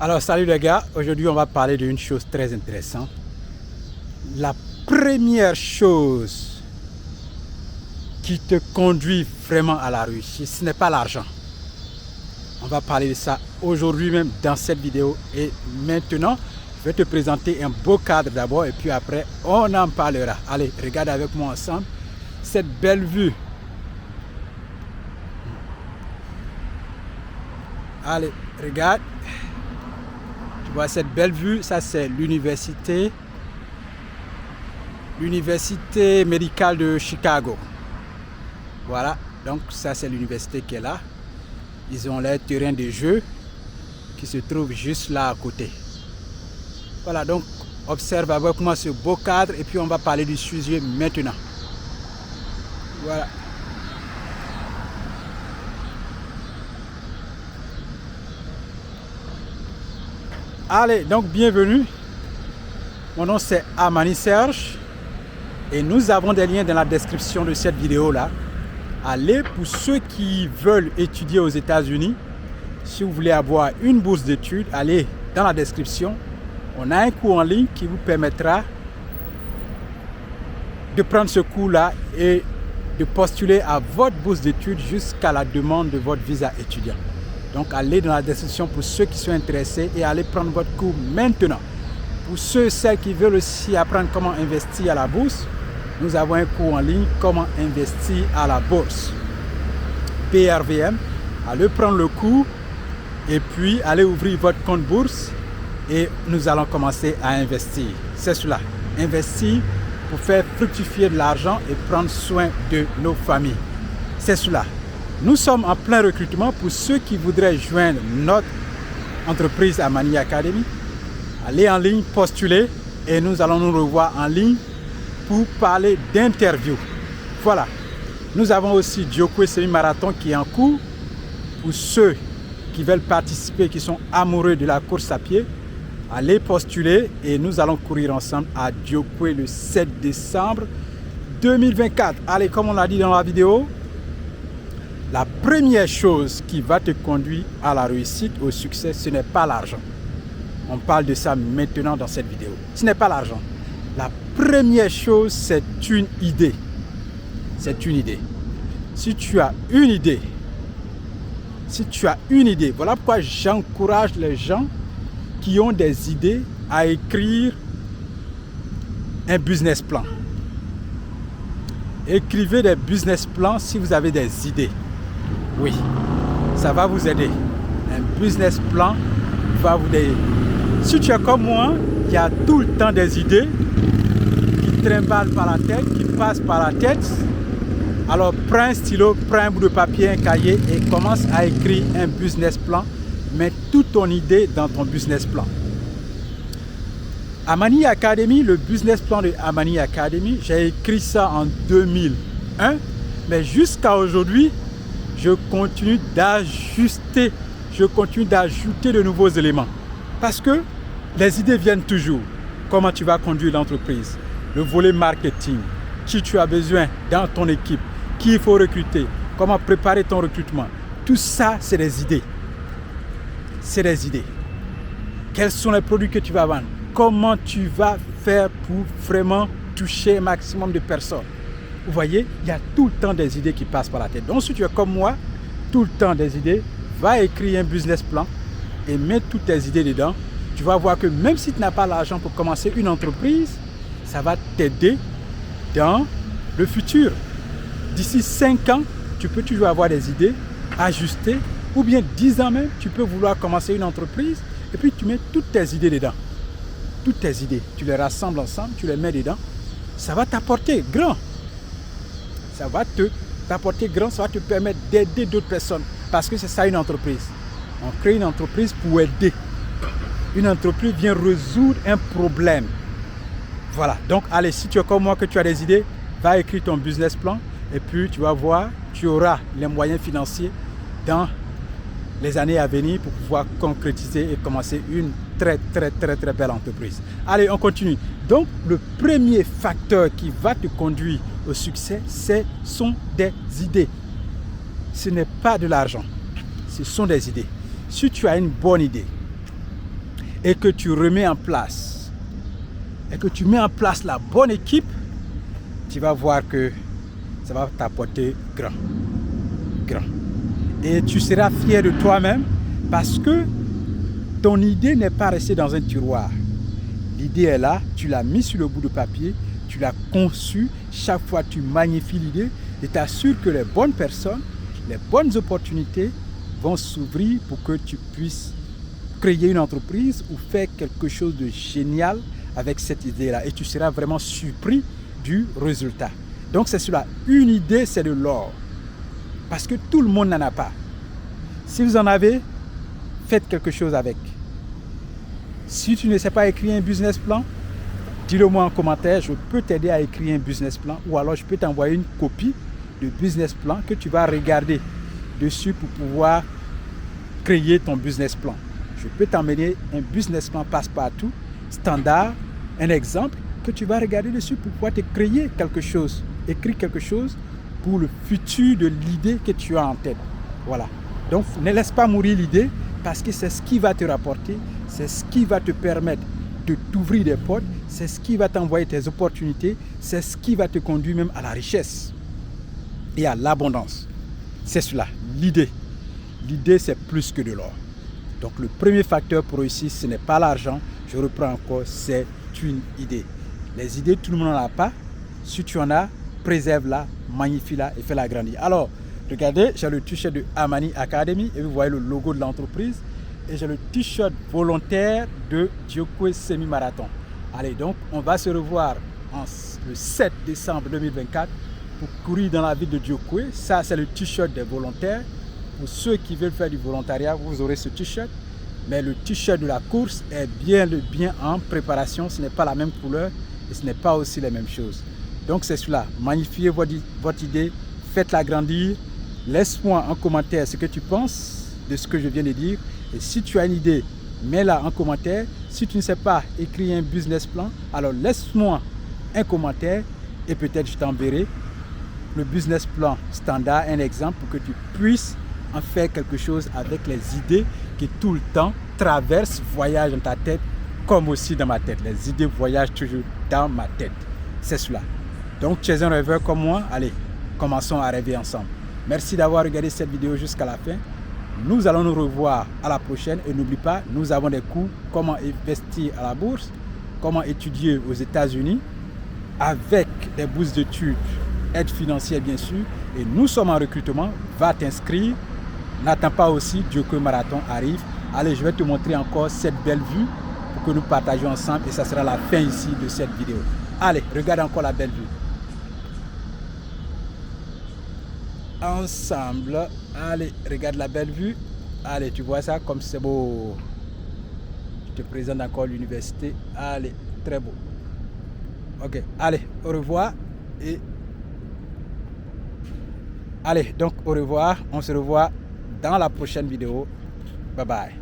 Alors salut les gars, aujourd'hui on va parler d'une chose très intéressante. La première chose qui te conduit vraiment à la réussite, ce n'est pas l'argent. On va parler de ça aujourd'hui même dans cette vidéo. Et maintenant, je vais te présenter un beau cadre d'abord et puis après on en parlera. Allez, regarde avec moi ensemble cette belle vue. Allez, regarde. Tu vois cette belle vue, ça c'est l'université médicale de Chicago. Voilà, donc ça c'est l'université qui est là. Ils ont leur terrain de jeu qui se trouve juste là à côté. Voilà, donc observe avec moi ce beau cadre et puis on va parler du sujet maintenant. Voilà. Allez, donc bienvenue. Mon nom c'est Amani Serge et nous avons des liens dans la description de cette vidéo là. Allez, pour ceux qui veulent étudier aux États-Unis, si vous voulez avoir une bourse d'études, allez dans la description. On a un cours en ligne qui vous permettra de prendre ce cours là et de postuler à votre bourse d'études jusqu'à la demande de votre visa étudiant. Donc allez dans la description pour ceux qui sont intéressés et allez prendre votre cours maintenant. Pour ceux et celles qui veulent aussi apprendre comment investir à la bourse, nous avons un cours en ligne comment investir à la bourse. PRVM, allez prendre le cours et puis allez ouvrir votre compte bourse et nous allons commencer à investir. C'est cela, investir pour faire fructifier de l'argent et prendre soin de nos familles. C'est cela. Nous sommes en plein recrutement pour ceux qui voudraient joindre notre entreprise Amani Academy. Allez en ligne, postuler et nous allons nous revoir en ligne pour parler d'interview. Voilà. Nous avons aussi Diokwe semi-marathon qui est en cours. Pour ceux qui veulent participer, qui sont amoureux de la course à pied, allez postuler et nous allons courir ensemble à Diokwe le 7 décembre 2024. Allez, comme on l'a dit dans la vidéo, la première chose qui va te conduire à la réussite, au succès, ce n'est pas l'argent. On parle de ça maintenant dans cette vidéo. Ce n'est pas l'argent. La première chose, c'est une idée. C'est une idée. Si tu as une idée, voilà pourquoi j'encourage les gens qui ont des idées à écrire un business plan. Écrivez des business plans si vous avez des idées. Oui, ça va vous aider. Un business plan va vous aider. Si tu es comme moi, qui a tout le temps des idées qui trimballent par la tête, qui passent par la tête, alors prends un stylo, prends un bout de papier, un cahier et commence à écrire un business plan. Mets toute ton idée dans ton business plan. Amani Academy, le business plan de Amani Academy, j'ai écrit ça en 2001, mais jusqu'à aujourd'hui, je continue d'ajouter de nouveaux éléments. Parce que les idées viennent toujours. Comment tu vas conduire l'entreprise, le volet marketing, qui tu as besoin dans ton équipe, qui il faut recruter, comment préparer ton recrutement. Tout ça, c'est des idées. C'est des idées. Quels sont les produits que tu vas vendre? Comment tu vas faire pour vraiment toucher un maximum de personnes? Vous voyez, il y a tout le temps des idées qui passent par la tête. Donc, si tu es comme moi, tout le temps des idées, va écrire un business plan et mets toutes tes idées dedans. Tu vas voir que même si tu n'as pas l'argent pour commencer une entreprise, ça va t'aider dans le futur. D'ici 5 ans, tu peux toujours avoir des idées, ajuster, ou bien 10 ans même, tu peux vouloir commencer une entreprise et puis tu mets toutes tes idées dedans. Toutes tes idées, tu les rassembles ensemble, tu les mets dedans. Ça va t'apporter grand. Ça va t'apporter grand, ça va te permettre d'aider d'autres personnes. Parce que c'est ça une entreprise. On crée une entreprise pour aider. Une entreprise vient résoudre un problème. Voilà, donc allez, si tu es comme moi, que tu as des idées, va écrire ton business plan et puis tu vas voir, tu auras les moyens financiers dans les années à venir pour pouvoir concrétiser et commencer une très belle entreprise. Allez, on continue. Donc, le premier facteur qui va te conduire au succès, ce sont des idées. Ce n'est pas de l'argent, ce sont des idées. Si tu as une bonne idée, et que tu remets en place, et que tu mets en place la bonne équipe, tu vas voir que ça va t'apporter grand. Et tu seras fier de toi-même parce que ton idée n'est pas restée dans un tiroir. L'idée est là, tu l'as mise sur le bout de papier, tu l'as conçue, chaque fois tu magnifies l'idée et t'assures que les bonnes personnes, les bonnes opportunités vont s'ouvrir pour que tu puisses créer une entreprise ou faire quelque chose de génial avec cette idée-là. Et tu seras vraiment surpris du résultat. Donc c'est cela, une idée c'est de l'or. Parce que tout le monde n'en a pas. Si vous en avez, faites quelque chose avec. Si tu ne sais pas écrire un business plan, dis-le moi en commentaire, je peux t'aider à écrire un business plan ou alors je peux t'envoyer une copie de business plan que tu vas regarder dessus pour pouvoir créer ton business plan. Je peux t'emmener un business plan passe-partout, standard, un exemple que tu vas regarder dessus pour pouvoir te créer quelque chose, écrire quelque chose pour le futur de l'idée que tu as en tête. Voilà. Donc, ne laisse pas mourir l'idée parce que c'est ce qui va te rapporter, c'est ce qui va te permettre de t'ouvrir des portes, c'est ce qui va t'envoyer tes opportunités, c'est ce qui va te conduire même à la richesse et à l'abondance. C'est cela, l'idée. L'idée, c'est plus que de l'or. Donc, le premier facteur pour réussir, ce n'est pas l'argent. Je reprends encore, c'est une idée. Les idées, tout le monde n'en a pas. Si tu en as, préserve-la, magnifie-la et fais-la grandir. Alors, regardez, j'ai le t-shirt de Amani Academy et vous voyez le logo de l'entreprise. Et j'ai le t-shirt volontaire de Diokwe Semi-Marathon. Allez, donc, on va se revoir le 7 décembre 2024 pour courir dans la ville de Diokwe. Ça, c'est le t-shirt des volontaires. Pour ceux qui veulent faire du volontariat, vous aurez ce t-shirt. Mais le t-shirt de la course est bien en préparation. Ce n'est pas la même couleur et ce n'est pas aussi les mêmes choses. Donc c'est cela. Magnifiez votre idée, faites-la grandir. Laisse-moi en commentaire ce que tu penses de ce que je viens de dire. Et si tu as une idée, mets-la en commentaire. Si tu ne sais pas écrire un business plan, alors laisse-moi un commentaire et peut-être je t'enverrai le business plan standard, un exemple pour que tu puisses en faire quelque chose avec les idées qui tout le temps traversent, voyagent dans ta tête comme aussi dans ma tête. Les idées voyagent toujours dans ma tête. C'est cela. Donc, tu es un rêveur comme moi. Allez, commençons à rêver ensemble. Merci d'avoir regardé cette vidéo jusqu'à la fin. Nous allons nous revoir à la prochaine. Et n'oublie pas, nous avons des cours comment investir à la bourse, comment étudier aux États-Unis avec des bourses d'études, aide financière bien sûr. Et nous sommes en recrutement. Va t'inscrire. N'attends pas aussi, Diokwe Marathon arrive. Allez, je vais te montrer encore cette belle vue pour que nous partagions ensemble. Et ça sera la fin ici de cette vidéo. Allez, regarde encore la belle vue. Ensemble, allez, regarde la belle vue. Allez, tu vois ça comme c'est beau. Je te présente encore l'université. Allez, très beau. Ok, allez, au revoir. Et allez, donc au revoir. On se revoit dans la prochaine vidéo. Bye bye.